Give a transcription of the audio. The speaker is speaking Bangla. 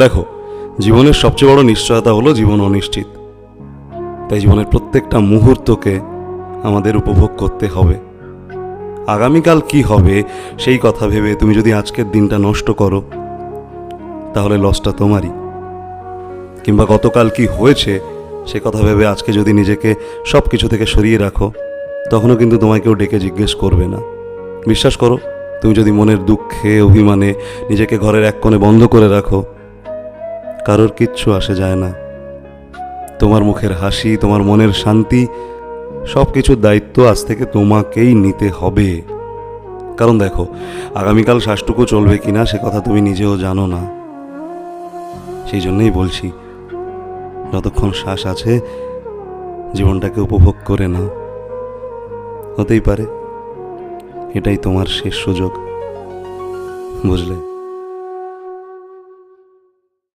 দেখো, জীবনের সবচেয়ে বড় নিশ্চয়তা হলো জীবন অনিশ্চিত। তাই জীবনের প্রত্যেকটা মুহূর্তকে আমাদের উপভোগ করতে হবে। আগামীকাল কি হবে সেই কথা ভেবে তুমি যদি আজকের দিনটা নষ্ট করো, তাহলে লসটা তোমারই। কিংবা গতকাল কি হয়েছে সে কথা ভেবে আজকে যদি নিজেকে সব কিছু থেকে সরিয়ে রাখো, তখনও কিন্তু তোমায় কেউ ডেকে জিজ্ঞেস করবে না। বিশ্বাস করো, তুমি যদি মনের দুঃখে অভিমানে নিজেকে ঘরের এক কোণে বন্ধ করে রাখো, কারোর কিচ্ছু আসে যায় না। তোমার মুখের হাসি, তোমার মনের শান্তি, সব কিছুর দায়িত্ব আজ থেকে তোমাকেই নিতে হবে। কারণ দেখো, আগামীকাল শ্বাসটুকু চলবে কিনা সে কথা তুমি নিজেও জানো না। সেই জন্যই বলছি, যতক্ষণ শ্বাস আছে জীবনটাকে উপভোগ করে নাও। হতেই পারে এটাই তোমার শেষ সুযোগ, বুঝলে?